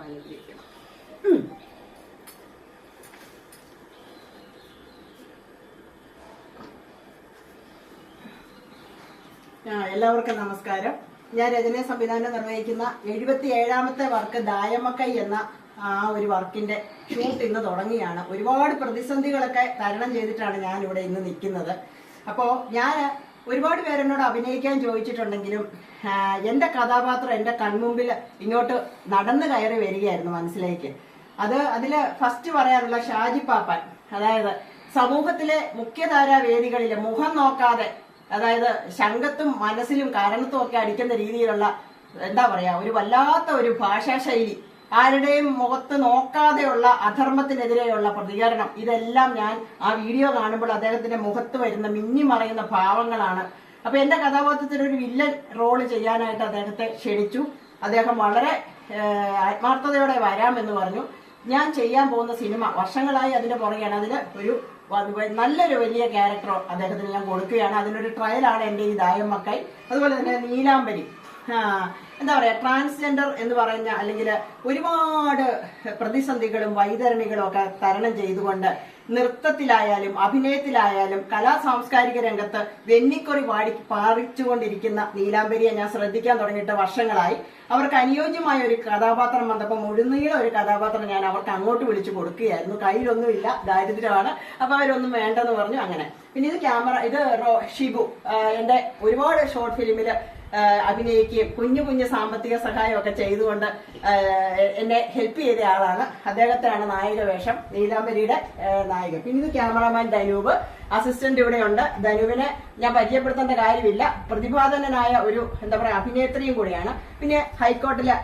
അനുഗ്രഹിക്കണം. എല്ലാവർക്കും നമസ്കാരം. ഞാൻ രചന സംവിധാനം നിർവഹിക്കുന്ന 77ാമത്തെ വർക്ക് ദായമക്കൈ എന്ന ആ ഒരു വർക്കിന്റെ ഷൂട്ട് ഇന്ന് തുടങ്ങിയാണ്. ഒരുപാട് പ്രതിസന്ധികളൊക്കെ തരണം ചെയ്തിട്ടാണ് ഞാൻ ഇവിടെ ഇന്ന് നിൽക്കുന്നത്. അപ്പോൾ ഞാൻ ഒരുപാട് പേരെന്നോട് അഭിനയിക്കാൻ ചോദിച്ചിട്ടുണ്ടെങ്കിലും എന്റെ കഥാപാത്രം എന്റെ കൺമുമ്പിൽ ഇങ്ങോട്ട് നടന്നു കയറി വരികയായിരുന്നു മനസ്സിലേക്ക്. അതില് ഫസ്റ്റ് പറയാനുള്ള ഷാജി പാപ്പാൻ, അതായത് സമൂഹത്തിലെ മുഖ്യധാരാ വേദികളിലെ മുഖം നോക്കാതെ, അതായത് ശങ്കത്തും മനസ്സിലും കാരണത്തും ഒക്കെ അടിക്കുന്ന രീതിയിലുള്ള എന്താ പറയാ ഒരു വല്ലാത്ത ഒരു ഭാഷാശൈലി, ആരുടെയും മുഖത്ത് നോക്കാതെയുള്ള അധർമ്മത്തിനെതിരെയുള്ള പ്രതികരണം, ഇതെല്ലാം ഞാൻ ആ വീഡിയോ കാണുമ്പോൾ അദ്ദേഹത്തിന്റെ മുഖത്ത് വരുന്ന മിന്നി മറയുന്ന ഭാവങ്ങളാണ്. അപ്പൊ എന്റെ കഥാപാത്രത്തിന് ഒരു വില്ലൻ റോള് ചെയ്യാനായിട്ട് അദ്ദേഹത്തെ ക്ഷണിച്ചു. അദ്ദേഹം വളരെ ആത്മാർത്ഥതയോടെ വരാമെന്ന് പറഞ്ഞു. ഞാൻ ചെയ്യാൻ പോകുന്ന സിനിമ വർഷങ്ങളായി അതിന്റെ പുറകെയാണ്. അതിന് ഒരു നല്ലൊരു വലിയ ക്യാരക്ടർ അദ്ദേഹത്തിന് ഞാൻ കൊടുക്കുകയാണ്. അതിനൊരു ട്രയലാണ് എന്റെ ഈ ദായമക്കൈ. അതുപോലെ തന്നെ നീലാംബരി, എന്താ പറയാ ട്രാൻസ്ജെൻഡർ എന്ന് പറഞ്ഞ അല്ലെങ്കിൽ ഒരുപാട് പ്രതിസന്ധികളും വൈതരണികളും ഒക്കെ തരണം ചെയ്തുകൊണ്ട് നൃത്തത്തിലായാലും അഭിനയത്തിലായാലും കലാ സാംസ്കാരിക രംഗത്ത് വെന്നിക്കൊറി പാറിച്ചുകൊണ്ടിരിക്കുന്ന നീലാംബരിയെ ഞാൻ ശ്രദ്ധിക്കാൻ തുടങ്ങിയിട്ട് വർഷങ്ങളായി. അവർക്ക് അനുയോജ്യമായ ഒരു കഥാപാത്രം വന്നപ്പോൾ മുഴുനീളം ഒരു കഥാപാത്രം ഞാൻ അവർക്ക് അങ്ങോട്ട് വിളിച്ചു കൊടുക്കുകയായിരുന്നു. കയ്യിലൊന്നുമില്ല, ദാരിദ്ര്യമാണ്, അപ്പൊ അവരൊന്നും വേണ്ടെന്ന് പറഞ്ഞു. അങ്ങനെ പിന്നെ ഇത് ഷിബു എന്റെ ഒരുപാട് ഷോർട്ട് ഫിലിമില് അഭിനയിക്കുകയും കുഞ്ഞു കുഞ്ഞു സാമ്പത്തിക സഹായം ഒക്കെ ചെയ്തുകൊണ്ട് എന്നെ ഹെൽപ്പ് ചെയ്ത ആളാണ്. അദ്ദേഹത്തെയാണ് നായിക വേഷം, നീലാംബരിയുടെ നായിക. പിന്നെ ഇത് ക്യാമറാമാൻ ധനൂപ്, അസിസ്റ്റന്റ് ഇവിടെയുണ്ട്. ധനുവിനെ ഞാൻ പരിചയപ്പെടുത്തേണ്ട കാര്യമില്ല, പ്രതിഭാധനനായ ഒരു എന്താ പറയാ അഭിനേത്രിയും കൂടിയാണ്. പിന്നെ ഹൈക്കോർട്ടിലെ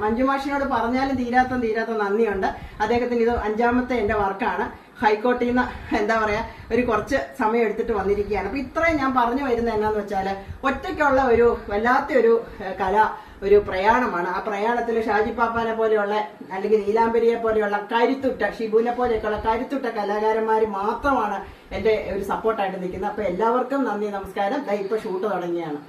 മഞ്ജുമാഷിനോട് പറഞ്ഞാലും തീരാത്ത നന്ദിയുണ്ട്. അദ്ദേഹത്തിന് ഇത് 5ാമത്തെ എന്റെ വർക്കാണ്. ഹൈക്കോർട്ടിൽ നിന്ന് എന്താ പറയാ ഒരു കുറച്ച് സമയം എടുത്തിട്ട് വന്നിരിക്കുകയാണ്. അപ്പൊ ഇത്രയും ഞാൻ പറഞ്ഞു വരുന്നത് എന്നാന്ന് വെച്ചാല് ഒറ്റയ്ക്കുള്ള ഒരു വല്ലാത്തൊരു ഒരു പ്രയാണമാണ്. ആ പ്രയാണത്തിൽ ഷാജി പാപ്പാനെ പോലെയുള്ള അല്ലെങ്കിൽ നീലാംബരിയെ പോലെയുള്ള കരുത്തുറ്റ ഷിബുവിനെ പോലെയൊക്കെയുള്ള കരുത്തുറ്റ കലാകാരന്മാർ മാത്രമാണ് എന്റെ ഒരു സപ്പോർട്ടായിട്ട് നിൽക്കുന്നത്. അപ്പൊ എല്ലാവർക്കും നന്ദി, നമസ്കാരം. ഇപ്പൊ ഷൂട്ട് തുടങ്ങിയാണ്.